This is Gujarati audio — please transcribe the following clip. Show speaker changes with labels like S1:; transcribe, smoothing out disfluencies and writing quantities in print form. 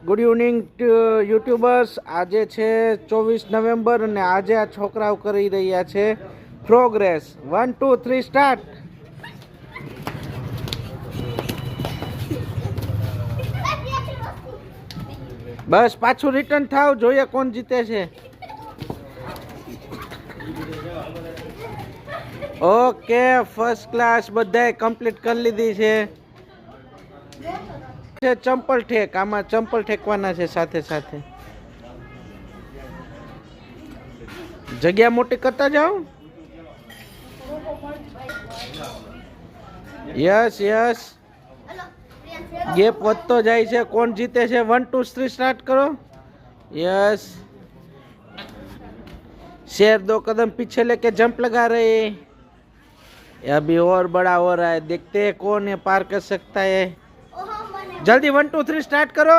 S1: Good evening YouTubers. આજે છે 24 નવેમ્બર અને આજે આ છોકરાઓ કરી રહ્યા છે પ્રોગ્રેસ. 1 2 3 સ્ટાર્ટ. બસ પાછું રિટર્ન થાવ, જોઈએ કોણ જીતે છે. ઓકે, ફર્સ્ટ ક્લાસ બધાએ કમ્પ્લીટ કરી લીધી છે. ચંપલ ઠેક, આમાં ચંપલ ઠેકવાના છે સાથે સાથે. જગ્યા મોટી કરતા જાઓ. યસ યસ, ગેપ વધતો જાય છે. કોણ જીતે છે? 1 2 3 સ્ટાર્ટ કરો. यस, शेर 2 कदम पीछे लेके जंप लगा रहे हैं. अभी और बड़ा हो रहा है, देखते हैं कौन है पार कर सकता है. जल्दी 1 2 3 स्टार्ट करो.